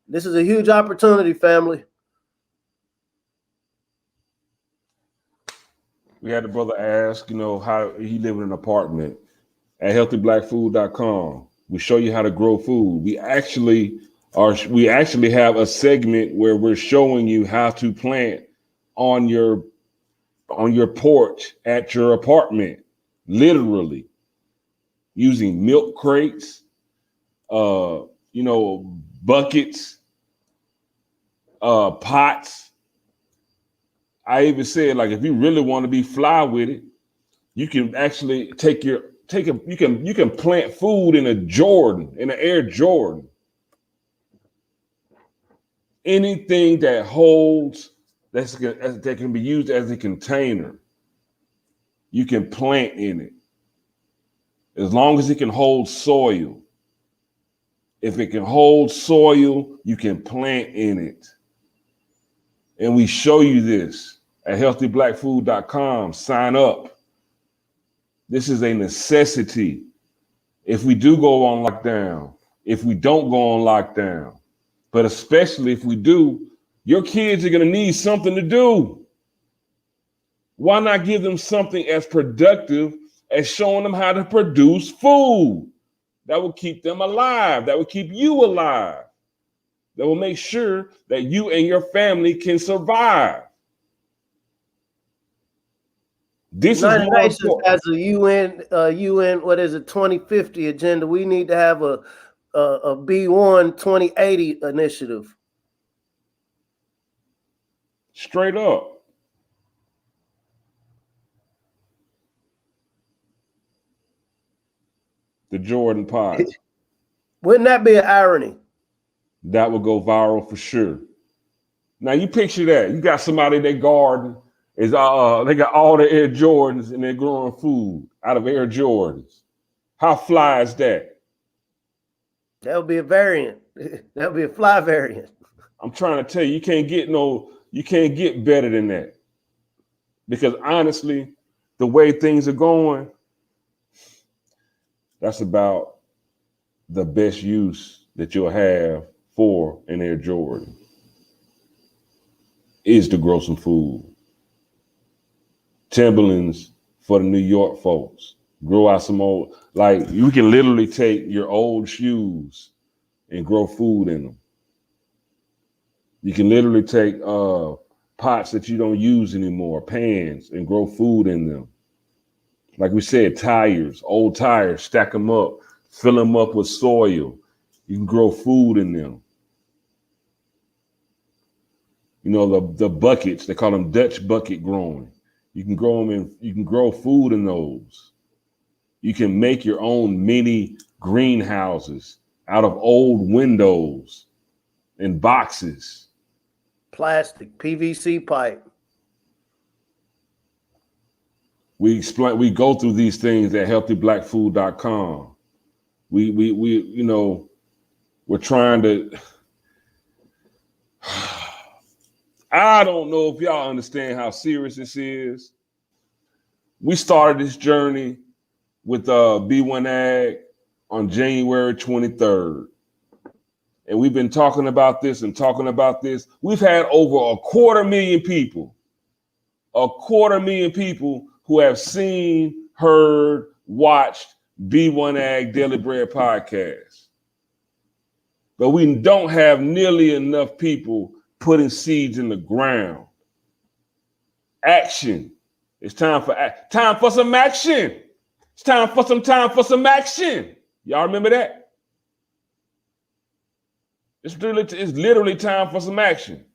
This is a huge opportunity, family. We had the brother ask, how he live in an apartment. At healthyblackfood.com, we show you how to grow food. We actually have a segment where we're showing you how to plant on your porch at your apartment, literally using milk crates, buckets, pots. I even said, like, if you really want to be fly with it, you can actually you can plant food in an Air Jordan. Anything that holds, that can be used as a container, you can plant in it. As long as it can hold soil. If it can hold soil, you can plant in it. And we show you this at healthyblackfood.com. Sign up. This is a necessity. If we do go on lockdown, if we don't go on lockdown, but especially if we do, your kids are going to need something to do. Why not give them something as productive as showing them how to produce food? That will keep them alive. That will keep you alive. That will make sure that you and your family can survive. This United is more Nations important. has a UN, what is it, 2050 agenda. We need to have a B1 2080 initiative. Straight up. The Jordan pot. Wouldn't that be an irony? That would go viral for sure. Now you picture that. You got somebody in their garden is they got all the Air Jordans and they're growing food out of Air Jordans. How fly is that? That would be a variant. That would be a fly variant. I'm trying to tell you, you can't get better than that. Because honestly, the way things are going, that's about the best use that you'll have for an Air Jordan is to grow some food. Timberlands for the New York folks. Grow out some old, like you can literally take your old shoes and grow food in them. You can literally take pots that you don't use anymore, pans, and grow food in them. Like we said, tires, old tires, stack them up, fill them up with soil. You can grow food in them. The buckets, they call them Dutch bucket growing. You can grow them you can grow food in those. You can make your own mini greenhouses out of old windows and boxes. Plastic, PVC pipe. We go through these things at healthyblackfood.com. We're trying to, I don't know if y'all understand how serious this is. We started this journey with B1AG on January 23rd. and we've been talking about this and talking about this. We've had over 250,000 people, 250,000 people who have seen, heard, watched B1AG Daily Bread podcast. But we don't have nearly enough people putting seeds in the ground. Action. It's time for some action. It's time for some action. Y'all remember that? It's literally time for some action.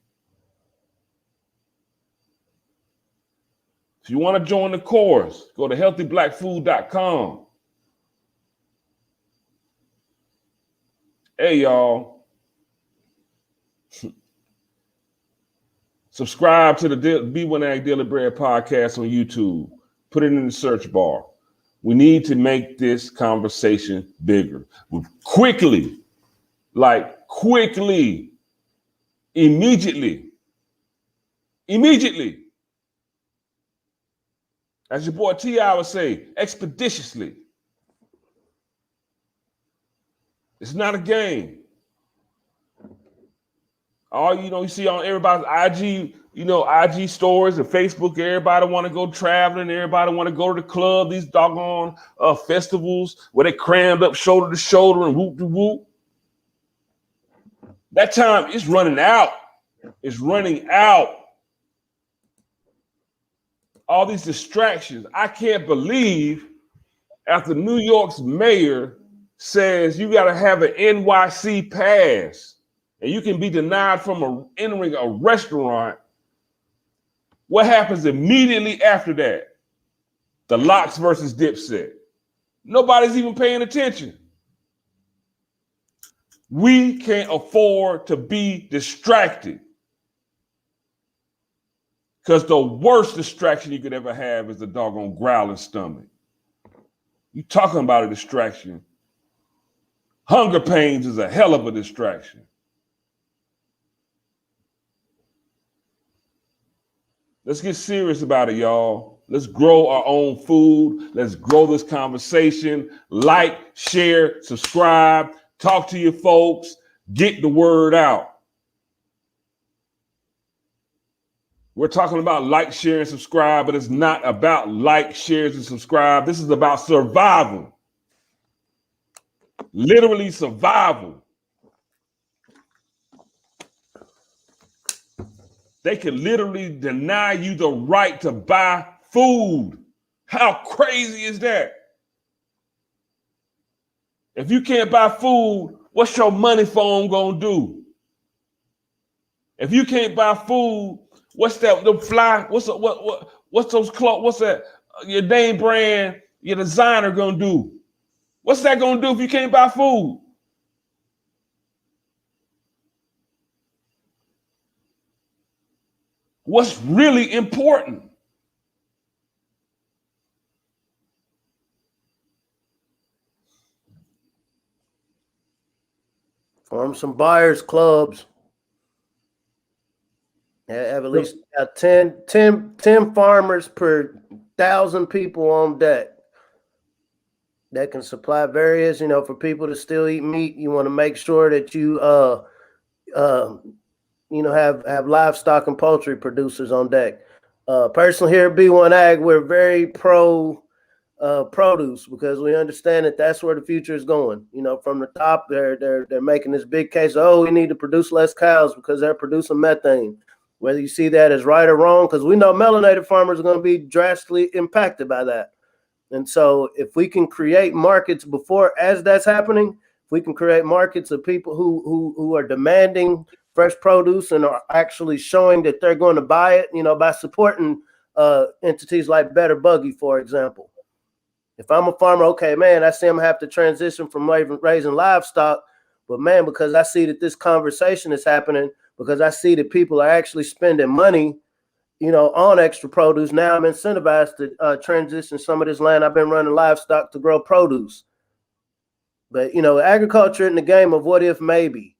If you want to join the course, go to healthyblackfood.com. Hey, y'all. Subscribe to the B1AG Daily Bread podcast on YouTube. Put it in the search bar. We need to make this conversation bigger. Quickly, immediately. As your boy T.I. would say, expeditiously. It's not a game. You see on everybody's IG, IG stories and Facebook, everybody want to go traveling, everybody want to go to the club, these doggone festivals where they crammed up shoulder to shoulder and whoop to whoop. That time is running out. It's running out. All these distractions. I can't believe after New York's mayor says you got to have an NYC pass and you can be denied from entering a restaurant. What happens immediately after that? The Locks versus Dipset. Nobody's even paying attention. We can't afford to be distracted. Because the worst distraction you could ever have is the doggone growling stomach. You talking about a distraction. Hunger pains is a hell of a distraction. Let's get serious about it, y'all. Let's grow our own food. Let's grow this conversation. Like, share, subscribe, talk to your folks, get the word out. We're talking about like, share, and subscribe, but it's not about like, shares, and subscribe. This is about survival. Literally survival. They can literally deny you the right to buy food. How crazy is that? If you can't buy food, what's your money phone gonna do? If you can't buy food, what's that? The fly? What's those clothes? What's that? Your name brand, your designer gonna do? What's that gonna do if you can't buy food? What's really important? Form some buyers clubs. Have at least 10 farmers per 1,000 people on deck that can supply various, for people to still eat meat. You want to make sure that you have livestock and poultry producers on deck. Personally here at B1AG, we're very pro produce because we understand that that's where the future is going. From the top, they're making this big case. Oh, we need to produce less cows because they're producing methane. Whether you see that as right or wrong, because we know melanated farmers are going to be drastically impacted by that. And so if we can create markets as that's happening, if we can create markets of people who are demanding fresh produce and are actually showing that they're going to buy it, by supporting entities like Better Buggy, for example. If I'm a farmer, okay, man, I see I'm going to have to transition from raising livestock, but man, because I see that this conversation is happening, because I see that people are actually spending money, on extra produce. Now I'm incentivized to transition some of this land I've been running livestock to grow produce. But, agriculture in the game of what if maybe.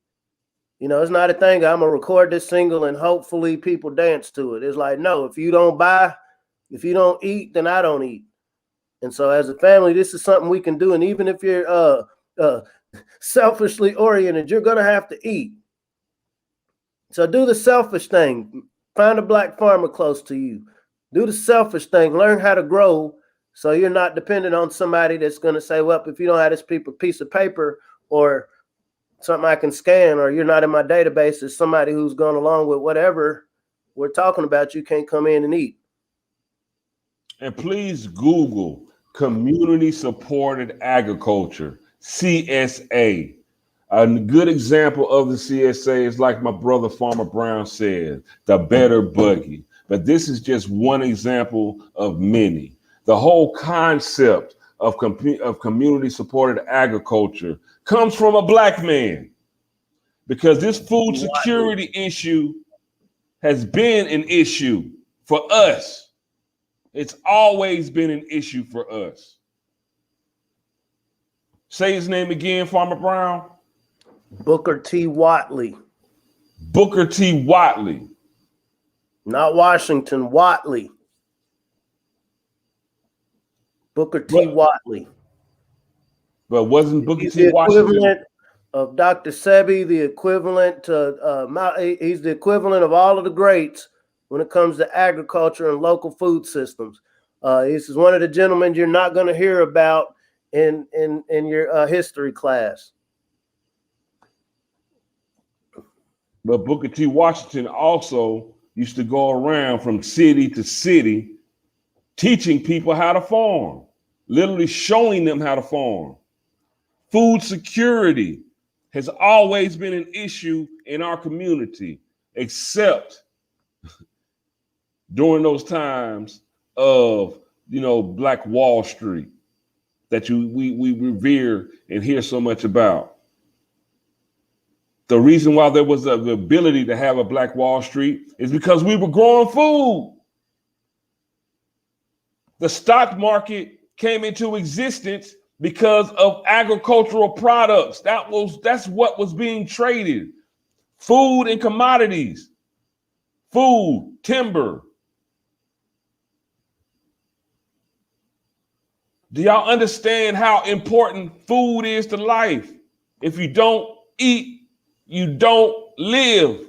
It's not a thing. I'm going to record this single and hopefully people dance to it. It's like, no, if you don't eat, then I don't eat. And so as a family, this is something we can do. And even if you're selfishly oriented. You're going to have to eat. So do the selfish thing. Find a black farmer close to you. Do the selfish thing. Learn how to grow so you're not dependent on somebody that's going to say, well, if you don't have this piece of paper or something I can scan, or you're not in my database, there's somebody who's gone along with whatever we're talking about, you can't come in and eat. And please Google community supported agriculture, CSA. A good example of the CSA is like my brother Farmer Brown said, the better buggy. But this is just one example of many. The whole concept of community supported agriculture comes from a black man, because this food security issue has been an issue for us. It's always been an issue for us. Say his name again, Farmer Brown. Booker T. Watley. Booker T. Watley. Not Washington, Watley. Booker T. Watley. But wasn't Booker He's T. the Washington equivalent of Dr. Sebi, the equivalent to he's the equivalent of all of the greats when it comes to agriculture and local food systems. This is one of the gentlemen you're not going to hear about in your history class. But Booker T. Washington also used to go around from city to city teaching people how to farm, literally showing them how to farm. Food security has always been an issue in our community, except during those times of, Black Wall Street that we revere and hear so much about. The reason why there was the ability to have a Black Wall Street is because we were growing food. The stock market came into existence because of agricultural products. That's what was being traded. Food and commodities. Food, timber. Do y'all understand how important food is to life? If you don't eat, you don't live.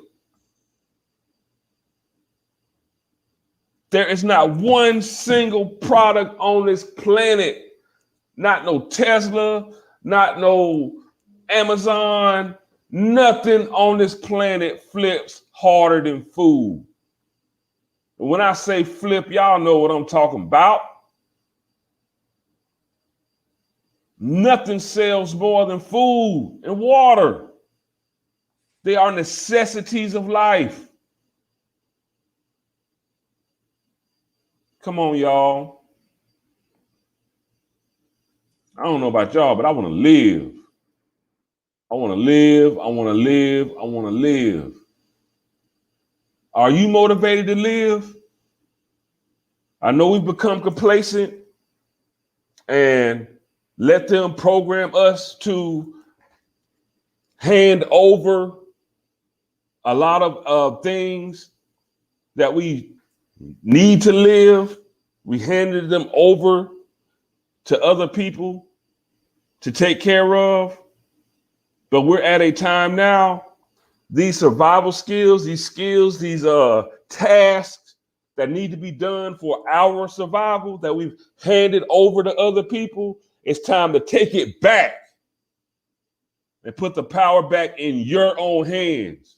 There is not one single product on this planet, not no Tesla, not no Amazon, nothing on this planet flips harder than food. And when I say flip, y'all know what I'm talking about. Nothing sells more than food and water. They are necessities of life. Come on, y'all. I don't know about y'all, but I want to live. I want to live. I want to live. I want to live. Are you motivated to live? I know we've become complacent and let them program us to hand over a lot of things that we need to live. We handed them over to other people to take care of. But we're at a time now, these survival skills, these tasks that need to be done for our survival that we've handed over to other people, it's time to take it back and put the power back in your own hands.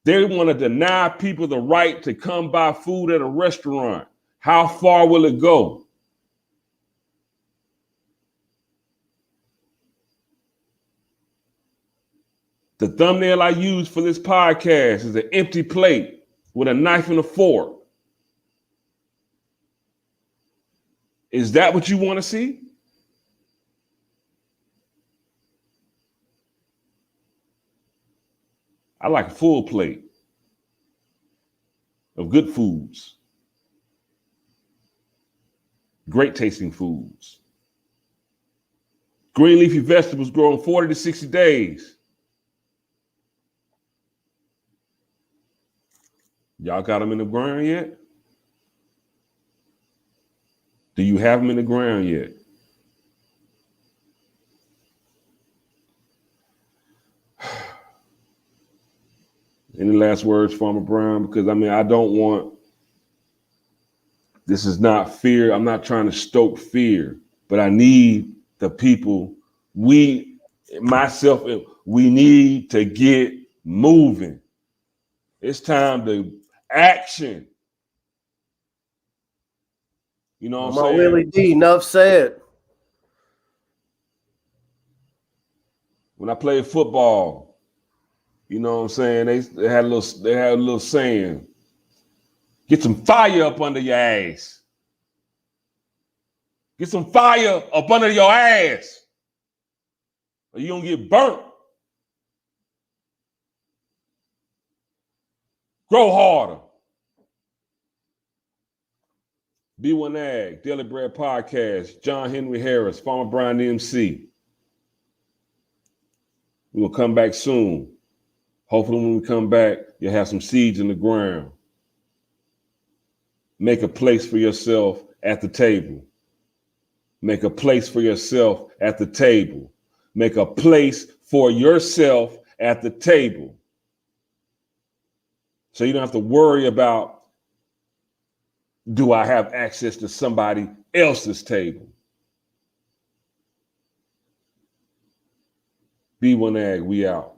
They want to deny people the right to come buy food at a restaurant. How far will it go? The thumbnail I use for this podcast is an empty plate with a knife and a fork. Is that what you want to see? I like a full plate of good foods, great tasting foods. Green leafy vegetables grow in 40 to 60 days. Y'all got them in the ground yet? Do you have them in the ground yet? Any last words, Farmer Brown? Because I mean, I don't want, this is not fear. I'm not trying to stoke fear, but I need the people, myself, we need to get moving. It's time to action. You know what I'm My saying? Willie D, enough said. When I played football, you know what I'm saying? They had a little saying, get some fire up under your ass. Get some fire up under your ass, or you don't get burnt. Grow harder. B1AG, Daily Bread Podcast, John Henry Harris, Farmer Brian MC. We're going to come back soon. Hopefully when we come back, you'll have some seeds in the ground. Make a place for yourself at the table. Make a place for yourself at the table. Make a place for yourself at the table. So you don't have to worry about, do I have access to somebody else's table? B1AG, we out.